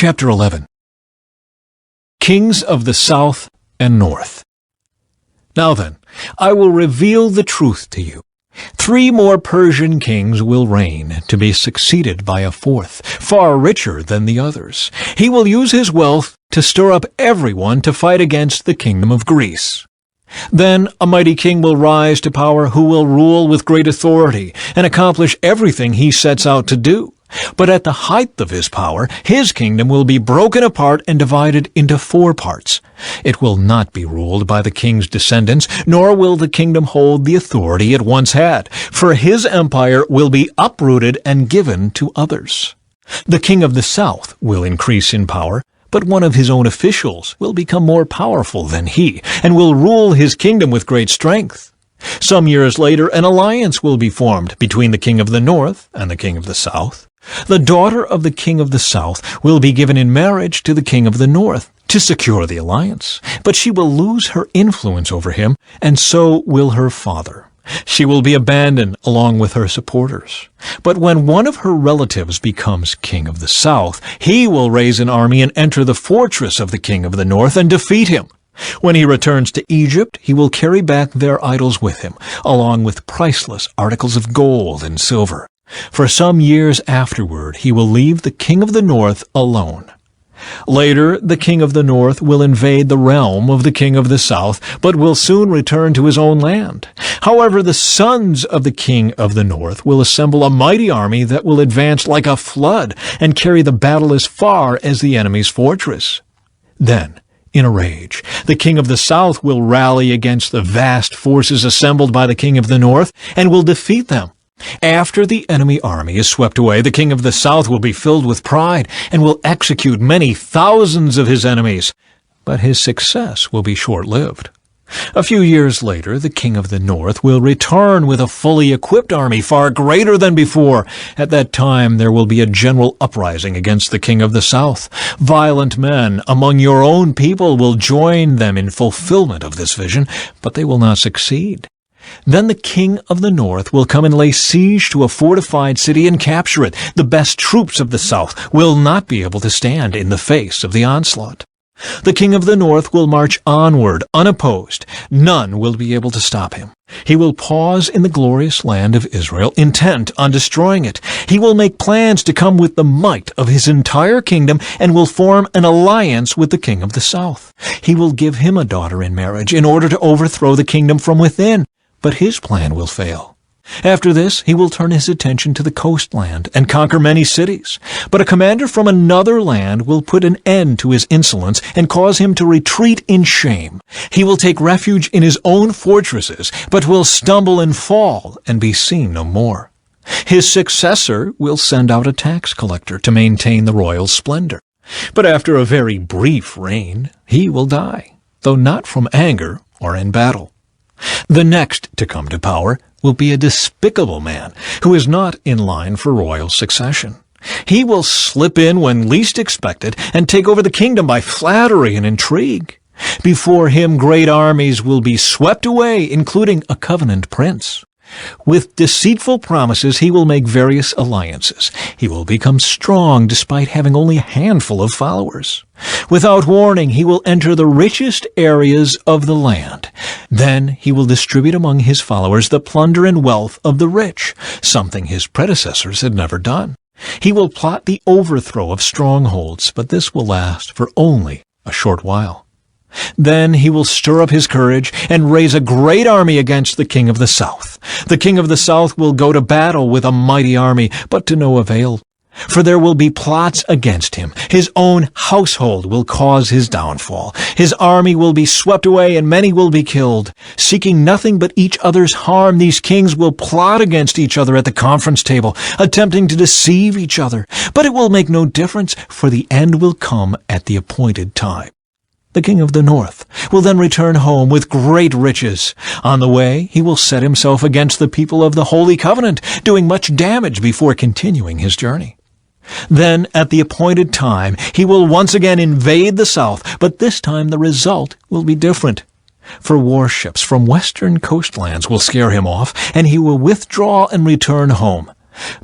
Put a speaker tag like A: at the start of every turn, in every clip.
A: Chapter 11. Kings of the South and North. Now then, I will reveal the truth to you. 3 more Persian kings will reign, to be succeeded by a 4th, far richer than the others. He will use his wealth to stir up everyone to fight against the kingdom of Greece. Then a mighty king will rise to power who will rule with great authority and accomplish everything he sets out to do. But at the height of his power, his kingdom will be broken apart and divided into 4 parts. It will not be ruled by the king's descendants, nor will the kingdom hold the authority it once had, for his empire will be uprooted and given to others. The king of the south will increase in power, but one of his own officials will become more powerful than he, and will rule his kingdom with great strength. Some years later, an alliance will be formed between the king of the north and the king of the south. The daughter of the king of the south will be given in marriage to the king of the north to secure the alliance, but she will lose her influence over him, and so will her father. She will be abandoned along with her supporters. But when one of her relatives becomes king of the south, he will raise an army and enter the fortress of the king of the north and defeat him. When he returns to Egypt, he will carry back their idols with him, along with priceless articles of gold and silver. For some years afterward, he will leave the king of the north alone. Later, the king of the north will invade the realm of the king of the south, but will soon return to his own land. However, the sons of the king of the north will assemble a mighty army that will advance like a flood and carry the battle as far as the enemy's fortress. Then, in a rage, the king of the south will rally against the vast forces assembled by the king of the north and will defeat them. After the enemy army is swept away, the king of the south will be filled with pride and will execute many thousands of his enemies. But his success will be short-lived. A few years later, the king of the north will return with a fully equipped army far greater than before. At that time, there will be a general uprising against the king of the south. Violent men among your own people will join them in fulfillment of this vision, but they will not succeed. Then the king of the north will come and lay siege to a fortified city and capture it. The best troops of the south will not be able to stand in the face of the onslaught. The king of the north will march onward, unopposed. None will be able to stop him. He will pause in the glorious land of Israel, intent on destroying it. He will make plans to come with the might of his entire kingdom and will form an alliance with the king of the south. He will give him a daughter in marriage in order to overthrow the kingdom from within. But his plan will fail. After this, he will turn his attention to the coastland and conquer many cities. But a commander from another land will put an end to his insolence and cause him to retreat in shame. He will take refuge in his own fortresses, but will stumble and fall and be seen no more. His successor will send out a tax collector to maintain the royal splendor. But after a very brief reign, he will die, though not from anger or in battle. The next to come to power will be a despicable man who is not in line for royal succession. He will slip in when least expected and take over the kingdom by flattery and intrigue. Before him, great armies will be swept away, including a covenant prince. With deceitful promises, he will make various alliances. He will become strong despite having only a handful of followers. Without warning, he will enter the richest areas of the land. Then he will distribute among his followers the plunder and wealth of the rich, something his predecessors had never done. He will plot the overthrow of strongholds, but this will last for only a short while. Then he will stir up his courage and raise a great army against the king of the south. The king of the south will go to battle with a mighty army, but to no avail. For there will be plots against him. His own household will cause his downfall. His army will be swept away, and many will be killed. Seeking nothing but each other's harm, these kings will plot against each other at the conference table, attempting to deceive each other. But it will make no difference, for the end will come at the appointed time. The king of the north will then return home with great riches. On the way, he will set himself against the people of the Holy Covenant, doing much damage before continuing his journey. Then, at the appointed time, he will once again invade the south, but this time the result will be different. For warships from western coastlands will scare him off, and he will withdraw and return home.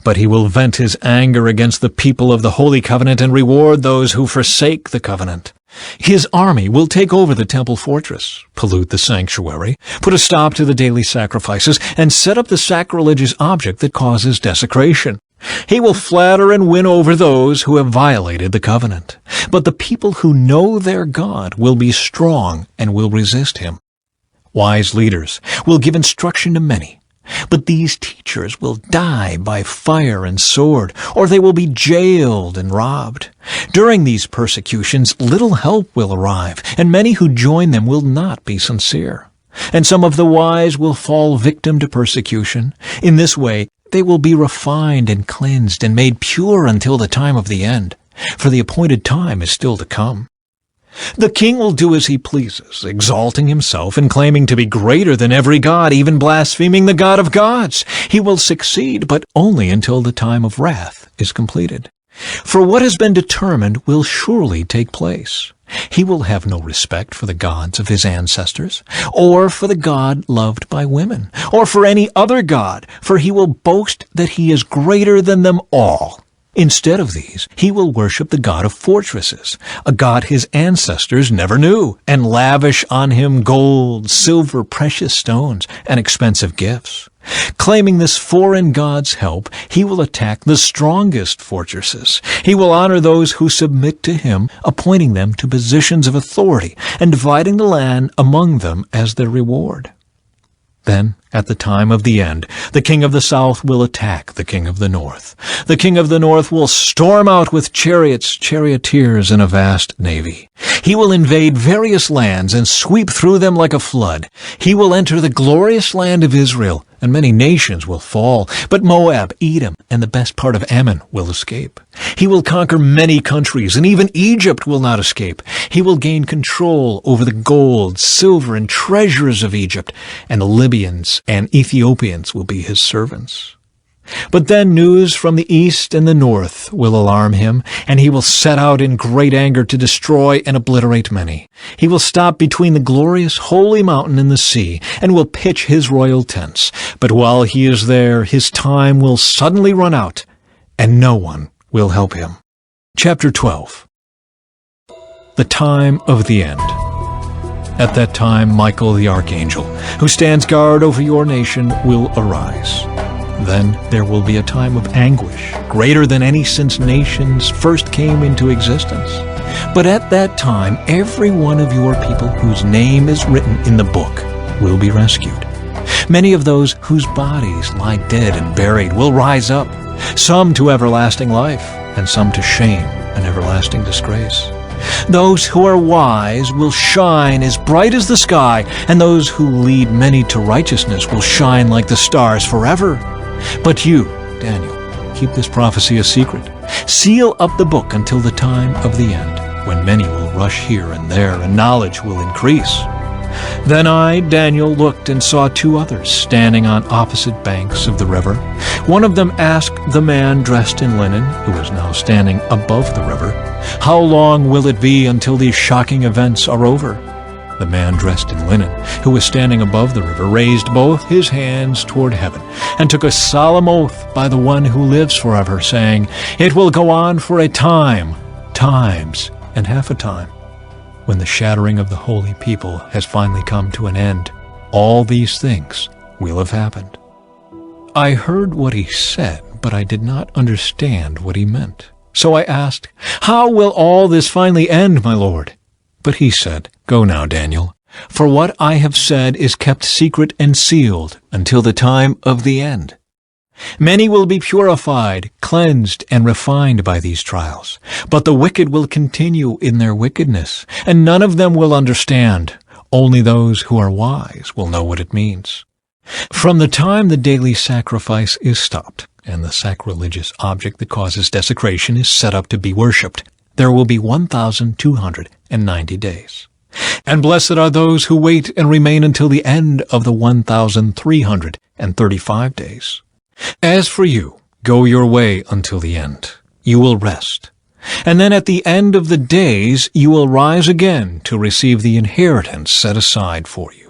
A: But he will vent his anger against the people of the Holy Covenant and reward those who forsake the covenant. His army will take over the temple fortress, pollute the sanctuary, put a stop to the daily sacrifices, and set up the sacrilegious object that causes desecration. He will flatter and win over those who have violated the covenant. But the people who know their God will be strong and will resist him. Wise leaders will give instruction to many, but these teachers will die by fire and sword, or they will be jailed and robbed. During these persecutions, little help will arrive, and many who join them will not be sincere. And some of the wise will fall victim to persecution. In this way, they will be refined and cleansed and made pure until the time of the end, for the appointed time is still to come. The king will do as he pleases, exalting himself and claiming to be greater than every god, even blaspheming the God of gods. He will succeed, but only until the time of wrath is completed. For what has been determined will surely take place. He will have no respect for the gods of his ancestors, or for the God loved by women, or for any other god, for he will boast that he is greater than them all. Instead of these, he will worship the God of fortresses, a God his ancestors never knew, and lavish on him gold, silver, precious stones, and expensive gifts. Claiming this foreign god's help, he will attack the strongest fortresses. He will honor those who submit to him, appointing them to positions of authority, and dividing the land among them as their reward. Then, at the time of the end, the king of the south will attack the king of the north. The king of the north will storm out with chariots, charioteers, and a vast navy. He will invade various lands and sweep through them like a flood. He will enter the glorious land of Israel, and many nations will fall. But Moab, Edom, and the best part of Ammon will escape. He will conquer many countries, and even Egypt will not escape. He will gain control over the gold, silver, and treasures of Egypt, and the Libyans and Ethiopians will be his servants. But then news from the east and the north will alarm him, and he will set out in great anger to destroy and obliterate many. He will stop between the glorious holy mountain and the sea, and will pitch his royal tents. But while he is there, his time will suddenly run out, and no one will help him. Chapter 12. The time of the end. At that time, Michael the archangel, who stands guard over your nation, will arise. Then there will be a time of anguish, greater than any since nations first came into existence. But at that time, every one of your people whose name is written in the book will be rescued. Many of those whose bodies lie dead and buried will rise up, some to everlasting life, and some to shame and everlasting disgrace. Those who are wise will shine as bright as the sky, and those who lead many to righteousness will shine like the stars forever. But you, Daniel, keep this prophecy a secret. Seal up the book until the time of the end, when many will rush here and there, and knowledge will increase. Then I, Daniel, looked and saw two others standing on opposite banks of the river. One of them asked the man dressed in linen, who is now standing above the river, "How long will it be until these shocking events are over?" The man dressed in linen, who was standing above the river, raised both his hands toward heaven, and took a solemn oath by the one who lives forever, saying, "It will go on for a time, times, and half a time. When the shattering of the holy people has finally come to an end, all these things will have happened." I heard what he said, but I did not understand what he meant. So I asked, "How will all this finally end, my lord?" But he said, "Go now, Daniel, for what I have said is kept secret and sealed until the time of the end. Many will be purified, cleansed, and refined by these trials. But the wicked will continue in their wickedness, and none of them will understand. Only those who are wise will know what it means. From the time the daily sacrifice is stopped, and the sacrilegious object that causes desecration is set up to be worshipped, there will be 1,290 days. And blessed are those who wait and remain until the end of the 1,335 days. As for you, go your way until the end. You will rest. And then at the end of the days you will rise again to receive the inheritance set aside for you.